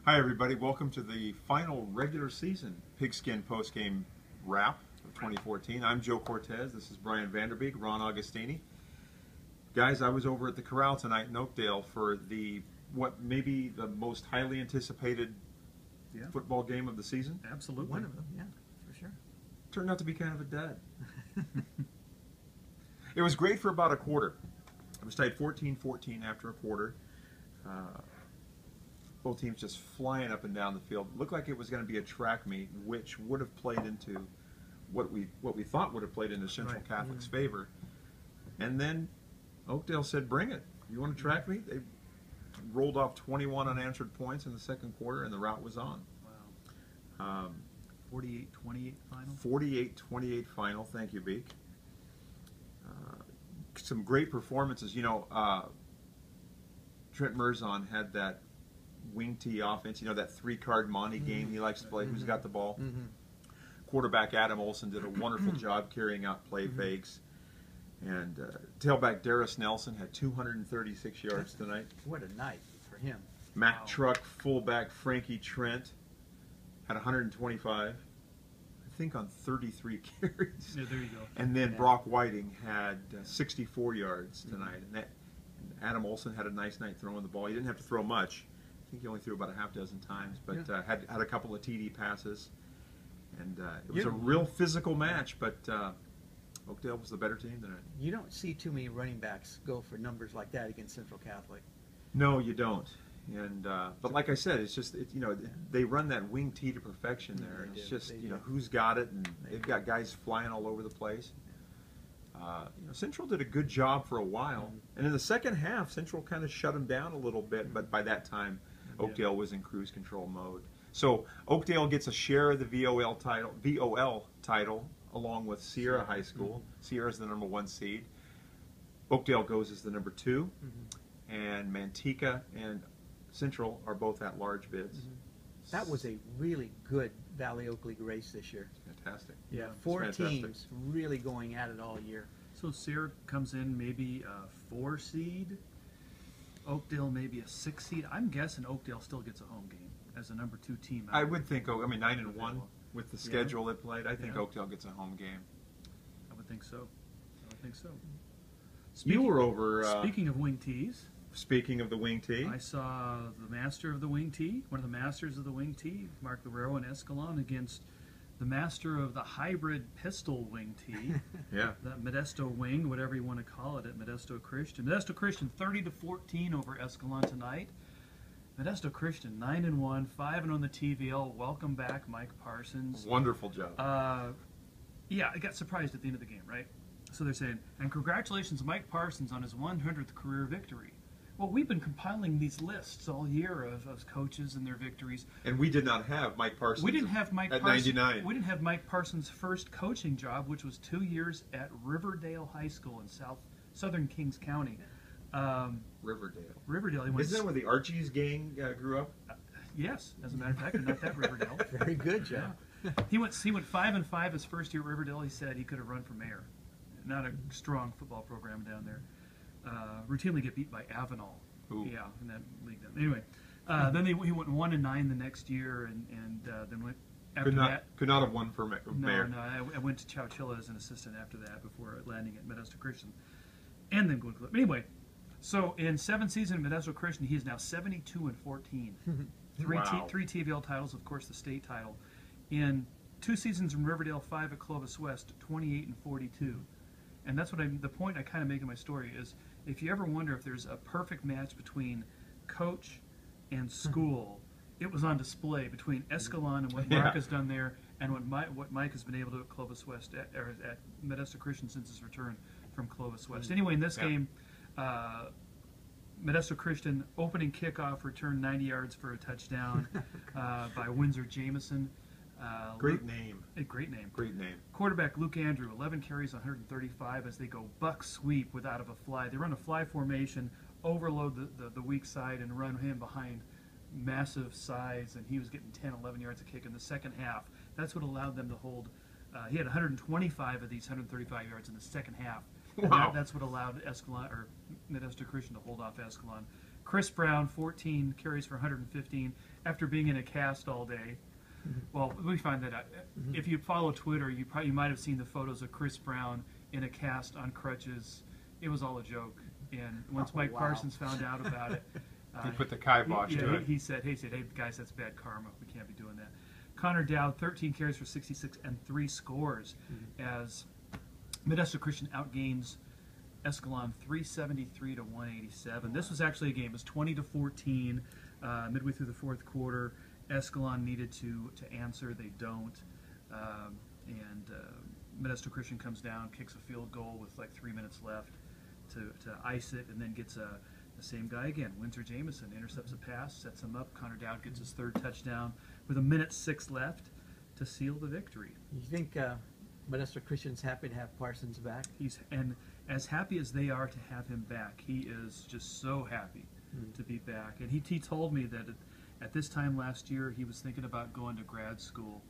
Hi everybody, welcome to the final regular season Pigskin Postgame Wrap of 2014. I'm Joe Cortez, this is Brian VanderBeek, Ron Agostini. Guys, I was over at the Corral tonight in Oakdale for what may be the most highly anticipated football game of the season. Absolutely. One of them, yeah, for sure. Turned out to be kind of a dud. It was great for about a quarter. It was tied 14-14 after a quarter. Both teams just flying up and down the field. Looked like it was going to be a track meet, which would have played into what we thought would have played into Central Catholic's favor. And then Oakdale said, "Bring it! You want a track meet?" They rolled off 21 unanswered points in the second quarter, and the route was on. Wow. 48-28 final. 48-28 final. Thank you, Beek. Some great performances. You know, Trent Merzon had that wing tee offense, you know, that three-card Monty game he likes to play, who's got the ball. Quarterback Adam Olson did a wonderful job carrying out play fakes. And tailback Darius Nelson had 236 yards tonight. What a night for him. Matt Truck, fullback Frankie Trent, had 125, I think on 33 carries. Yeah, there you go. And then Brock Whiting had 64 yards tonight. And Adam Olson had a nice night throwing the ball. He didn't have to throw much. I think he only threw about a half dozen times, but had a couple of TD passes. And it was a real physical match, but Oakdale was the better team tonight. You don't see too many running backs go for numbers like that against Central Catholic. No, you don't. And but like I said, it's just you know, they run that wing tee to perfection there. And it's just you know, who's got it, and they've got guys flying all over the place. You know, Central did a good job for a while, and in the second half, Central kind of shut them down a little bit. But by that time, Oakdale was in cruise control mode. So Oakdale gets a share of the VOL title, along with Sierra High School. Sierra's the #1 seed. Oakdale goes as the #2, and Manteca and Central are both at large bids. That was a really good Valley Oak League race this year. Fantastic. Yeah, four teams really going at it all year. So Sierra comes in maybe a 4 seed. Oakdale maybe a 6 seed. I'm guessing Oakdale still gets a home game as a #2 team. I would think. I mean, 9-1 with the schedule it played. I think Oakdale gets a home game. I would think so. I would think so. You were over. Speaking of wing tees. Speaking of the wing tee, I saw the master of the wing tee, one of the masters of the wing tee, Mark Lorero in Escalon, against the master of the hybrid pistol wing tee. That Modesto wing, whatever you want to call it, at Modesto Christian. Modesto Christian 30-14 over Escalon tonight. Modesto Christian 9-1, 5-0 on the TVL. Welcome back, Mike Parsons. Wonderful job. Yeah, I got surprised at the end of the game, right? So they're saying, and congratulations, Mike Parsons, on his 100th career victory. Well, we've been compiling these lists all year of coaches and their victories. And we did not have Mike Parsons. We didn't have Mike at Parsons. 99. We didn't have Mike Parsons' first coaching job, which was 2 years at Riverdale High School in southern Kings County. Riverdale. Riverdale. Isn't that where the Archies gang grew up? Yes, as a matter of fact, and not that Riverdale. Very good, Joe. He went 5-5 his first year at Riverdale. He said he could have run for mayor. Not a strong football program down there. Routinely get beat by Avenal. Ooh. Yeah, in that league. Anyway, then he went 1-9 the next year, and then went after that. Could not have won for mayor. No, I went to Chowchilla as an assistant after that before landing at Modesto Christian, and then going to anyway. So in 7 seasons at Modesto Christian, he is now 72-14. Three TVL titles, of course, the state title. In 2 seasons in Riverdale, 5 at Clovis West, 28-42. And that's what the point I kind of make in my story is, if you ever wonder if there's a perfect match between coach and school, it was on display between Escalon and what Mark has done there, and what Mike has been able to do at Clovis West, or at Modesto Christian since his return from Clovis West. Anyway, in this game, Modesto Christian opening kickoff returned 90 yards for a touchdown by Windsor Jameson. Great name. Great name. Great name. Quarterback Luke Andrew, 11 carries, 135 as they go buck sweep without of a fly. They run a fly formation, overload the weak side, and run him behind massive size, and he was getting 10, 11 yards a kick in the second half. That's what allowed them to hold. He had 125 of these 135 yards in the second half. Wow. That's what allowed Escalon, or Modesto Christian, to hold off Escalon. Chris Brown, 14 carries for 115 after being in a cast all day. Well, let me find that out. If you follow Twitter, you might have seen the photos of Chris Brown in a cast on crutches. It was all a joke. And once Mike Parsons found out about it, He put the kibosh to it. He said, hey, guys, that's bad karma. We can't be doing that. Connor Dowd, 13 carries for 66 and 3 scores as Modesto Christian outgains Escalon 373 to 187. This was actually a game. It was 20-14 midway through the fourth quarter. Escalon needed to answer. They don't. And Modesto Christian comes down, kicks a field goal with like 3 minutes left to ice it, and then gets the same guy again. Winter Jameson intercepts a pass, sets him up. Connor Dowd gets his third touchdown with 1:06 left to seal the victory. You think Modesto Christian's happy to have Parsons back? And as happy as they are to have him back, he is just so happy to be back. And he told me that at this time last year, he was thinking about going to grad school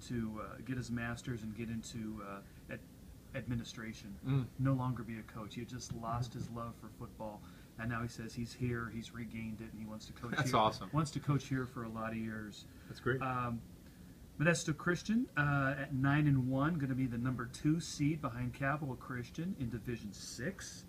to get his master's and get into administration. No longer be a coach. He had just lost his love for football, and now he says he's here, he's regained it, and he wants to coach. That's here. awesome. Wants to coach here for a lot of years. That's great. Modesto Christian at 9-1, going to be the number 2 seed behind Capital Christian in Division 6.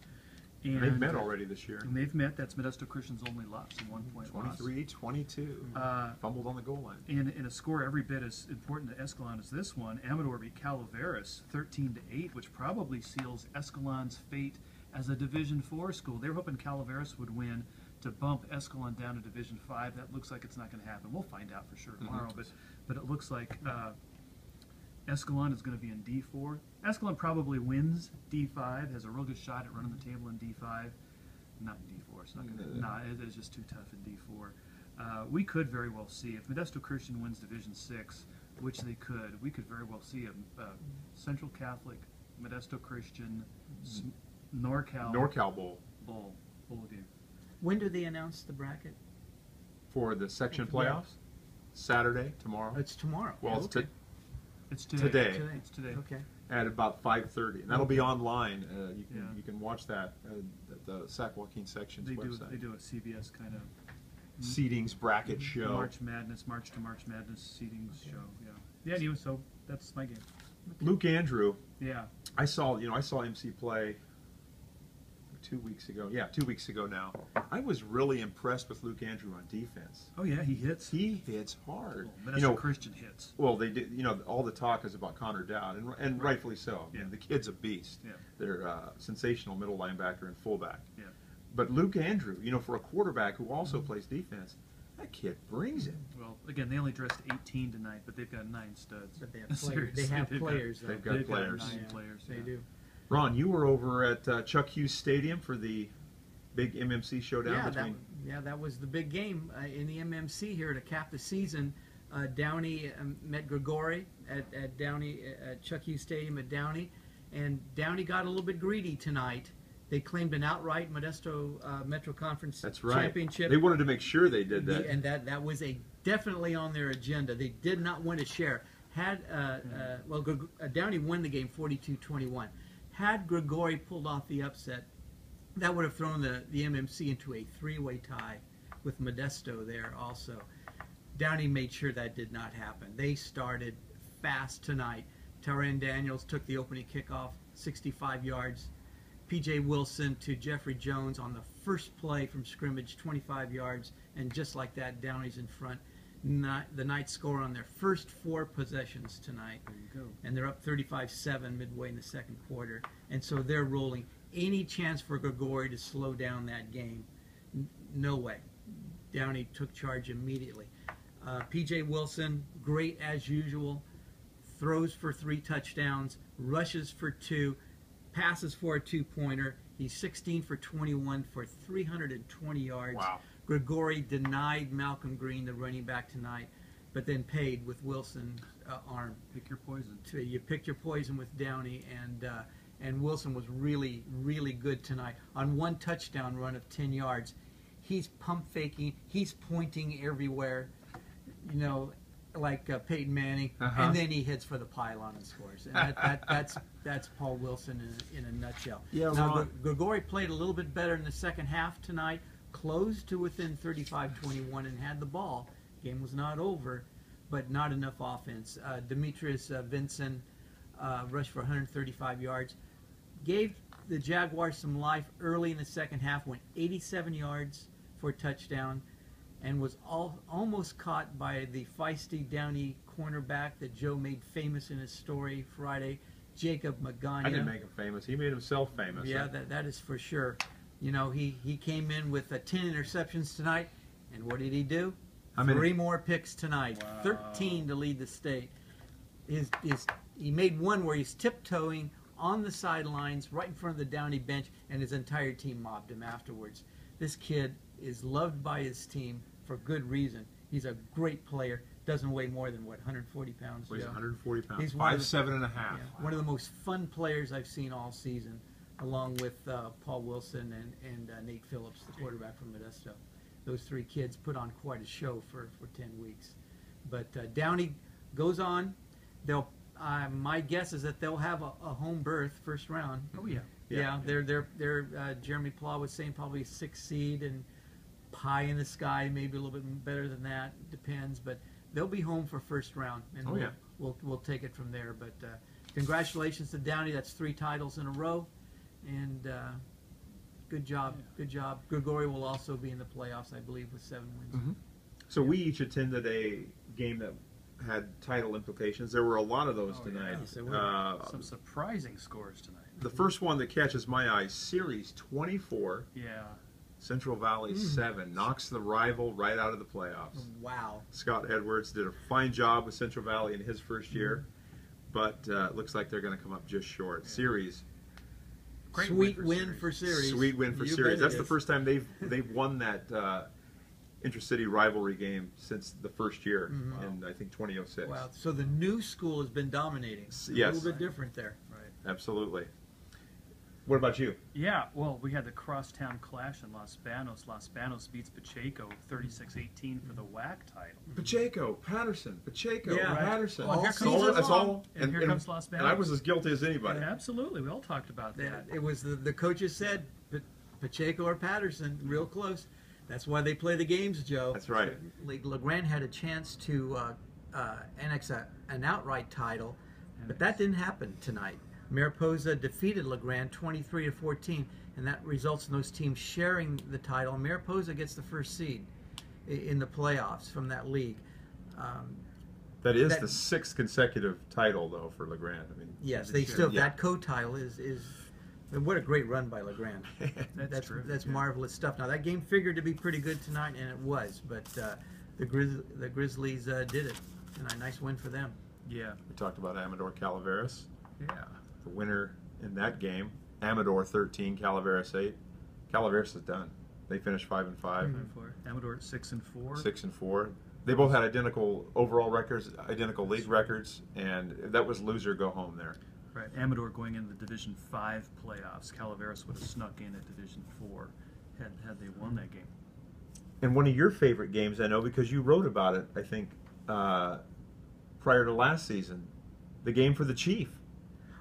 And they've met already this year. And they've met. That's Modesto Christian's only loss, a 1-point loss. 23-22. Fumbled on the goal line. In a score every bit as important to Escalon as this one, Amador beat Calaveras 13-8, which probably seals Escalon's fate as a Division 4 school. They were hoping Calaveras would win to bump Escalon down to Division 5. That looks like it's not going to happen. We'll find out for sure tomorrow, but it looks like Escalon is going to be in D4. Escalon probably wins D5, has a real good shot at running the table in D5. Not in D4. It's not going to. Nah, it is just too tough in D4. We could very well see, if Modesto Christian wins Division 6, which they could, we could very well see a Central Catholic, Modesto Christian, NorCal Bowl game. When do they announce the bracket? For the section playoffs? Saturday, tomorrow. It's tomorrow. Well, okay. It's today. It's today. Okay. At about 5:30, and that'll be online. You can watch that at the Sac Joaquin section's website. They do a CBS kind of seedings bracket show. March to March Madness seedings show. Yeah. Anyway, so that's my game. Luke Andrew. Yeah. I saw MC play 2 weeks ago. Yeah, 2 weeks ago now. I was really impressed with Luke Andrew on defense. Oh yeah, he hits. He hits hard. Modesto Christian hits. Well, they did. All the talk is about Connor Dowd, and rightfully so. I mean, the kid's a beast. Yeah. They're sensational middle linebacker and fullback. Yeah. But Luke Andrew, for a quarterback who also plays defense, that kid brings it. Well, again, they only dressed 18 tonight, but they've got 9 studs. But they have players. They have players. They've got players. 9 players. They do. Ron, you were over at Chuck Hughes Stadium for the big MMC showdown between... that was the big game in the MMC here to cap the season. Downey met Grigori at Downey at Chuck Hughes Stadium at Downey, and Downey got a little bit greedy tonight. They claimed an outright Modesto Metro Conference championship. They wanted to make sure they did that. And that was definitely on their agenda. They did not want to share. Downey won the game 42-21. Had Grigori pulled off the upset, that would have thrown the MMC into a 3-way tie with Modesto there also. Downey made sure that did not happen. They started fast tonight. Taran Daniels took the opening kickoff, 65 yards. P.J. Wilson to Jeffrey Jones on the first play from scrimmage, 25 yards. And just like that, Downey's in front. The Knights score on their first 4 possessions tonight. There you go. And they're up 35-7 midway in the second quarter. And so they're rolling. Any chance for Grigori to slow down that game? No way. Downey took charge immediately. P.J. Wilson, great as usual, throws for 3 touchdowns, rushes for 2, passes for a 2-pointer. He's 16 for 21 for 320 yards. Wow. Grigori denied Malcolm Green, the running back tonight, but then paid with Wilson's arm. Pick your poison. You picked your poison with Downey, and Wilson was really, really good tonight. On 1 touchdown run of 10 yards, he's pump faking, he's pointing everywhere, like Peyton Manning, and then he hits for the pylon and scores. And that's Paul Wilson in a nutshell. Yeah, now, Grigori played a little bit better in the second half tonight, closed to within 35-21 and had the ball. Game was not over, but not enough offense. Demetrius Vincent rushed for 135 yards. Gave the Jaguars some life early in the second half, went 87 yards for a touchdown, and was almost caught by the feisty Downey cornerback that Joe made famous in his story Friday, Jacob Magana. I didn't make him famous. He made himself famous. Yeah, that is for sure. You know, he came in with 10 interceptions tonight, and what did he do? 3 more picks tonight. Wow. 13 to lead the state. He made one where he's tiptoeing on the sidelines right in front of the Downey bench, and his entire team mobbed him afterwards. This kid is loved by his team for good reason. He's a great player. Doesn't weigh more than, 140 pounds? Weighs 140 pounds. He's 5'7" and a half. Yeah, one of the most fun players I've seen all season, along with Paul Wilson and Nate Phillips, the quarterback from Modesto. Those 3 kids put on quite a show for 10 weeks. But Downey goes on. My guess is that they'll have a home berth first round. Oh yeah. Yeah, they're Jeremy Plow was saying probably 6th seed and pie in the sky, maybe a little bit better than that. Depends, but they'll be home for first round, and we'll take it from there. But congratulations to Downey. That's 3 titles in a row, and good job, good job. Grigori will also be in the playoffs, I believe, with 7 wins. Mm-hmm. So we each attended a game that had title implications. There were a lot of those tonight. Yes, there were. Some surprising scores tonight. The first one that catches my eye, Series 24. Yeah. Central Valley 7 knocks the rival right out of the playoffs. Wow. Scott Edwards did a fine job with Central Valley in his first year, but it looks like they're going to come up just short. Series. Great Sweet win for Series. Sweet win for Series. That's the first time they've won that intercity rivalry game since the first year in, I think, 2006. Wow. So the new school has been dominating. Yes. A little bit different there. Right. Absolutely. What about you? Yeah, well, we had the crosstown clash in Los Banos. Los Banos beats Pacheco 36-18 for the WAC title. Pacheco, Patterson, Pacheco, Yeah, right. Patterson. Well, here comes That's all. And here comes Los Banos. And I was as guilty as anybody. Yeah, absolutely. We all talked about that. It was the coaches said Pacheco or Patterson, real close. That's why they play the games, Joe. That's right. LeGrand had a chance to annex an outright title, but that didn't happen tonight. Mariposa defeated LeGrand 23-14, and that results in those teams sharing the title. Mariposa gets the first seed in the playoffs from that league. That is the 6th consecutive title, though, for LeGrand. I mean, yes, they still that co-title is. What a great run by LeGrand. That's marvelous stuff. Now, that game figured to be pretty good tonight, and it was, but the Grizzlies did it tonight. Nice win for them. Yeah. We talked about Amador Calaveras. Yeah. The winner in that game, Amador 13, Calaveras 8. Calaveras is done. They finished 5-5. 5-4. Amador 6-4. 6-4. They both had identical overall records, identical league records, and that was loser go home there. Right. Amador going into the Division 5 playoffs. Calaveras would have snuck in at Division 4 had they won that game. And one of your favorite games, I know, because you wrote about it, I think, prior to last season, the game for the Chief.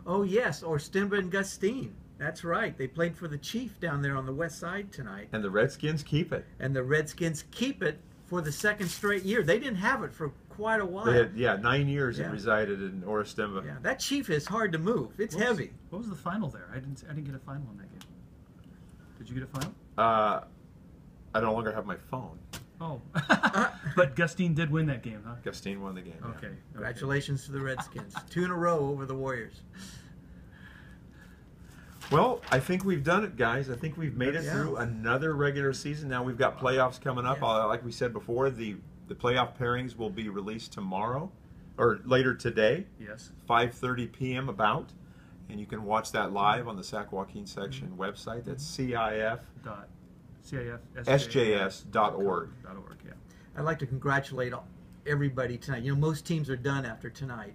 Oh, yes, Orstimba and Gustine. That's right. They played for the Chief down there on the west side tonight. And the Redskins keep it. And the Redskins keep it for the 2nd straight year. They didn't have it for quite a while. They had, 9 years it resided in Oristimba. Yeah, that Chief is hard to move. It's heavy. What was the final there? I didn't get a final in that game. Did you get a final? I no longer have my phone. Oh. But Gustine did win that game, huh? Gustine won the game. Okay. Yeah. Congratulations to the Redskins. 2 in a row over the Warriors. Well, I think we've done it, guys. I think we've made it through another regular season. Now we've got playoffs coming up. Like we said before, the playoff pairings will be released tomorrow, or later today. Yes. 5:30 p.m. about. And you can watch that live on the Sac Joaquin section website. That's CIF.SJS.org. Yeah. I'd like to congratulate everybody tonight. You know, most teams are done after tonight.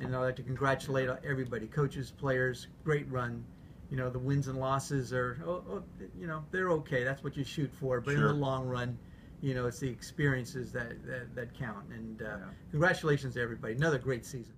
And I'd like to congratulate everybody, coaches, players, great run. You know, the wins and losses are, you know, they're okay. That's what you shoot for. But in the long run, you know, it's the experiences that count. And congratulations to everybody. Another great season.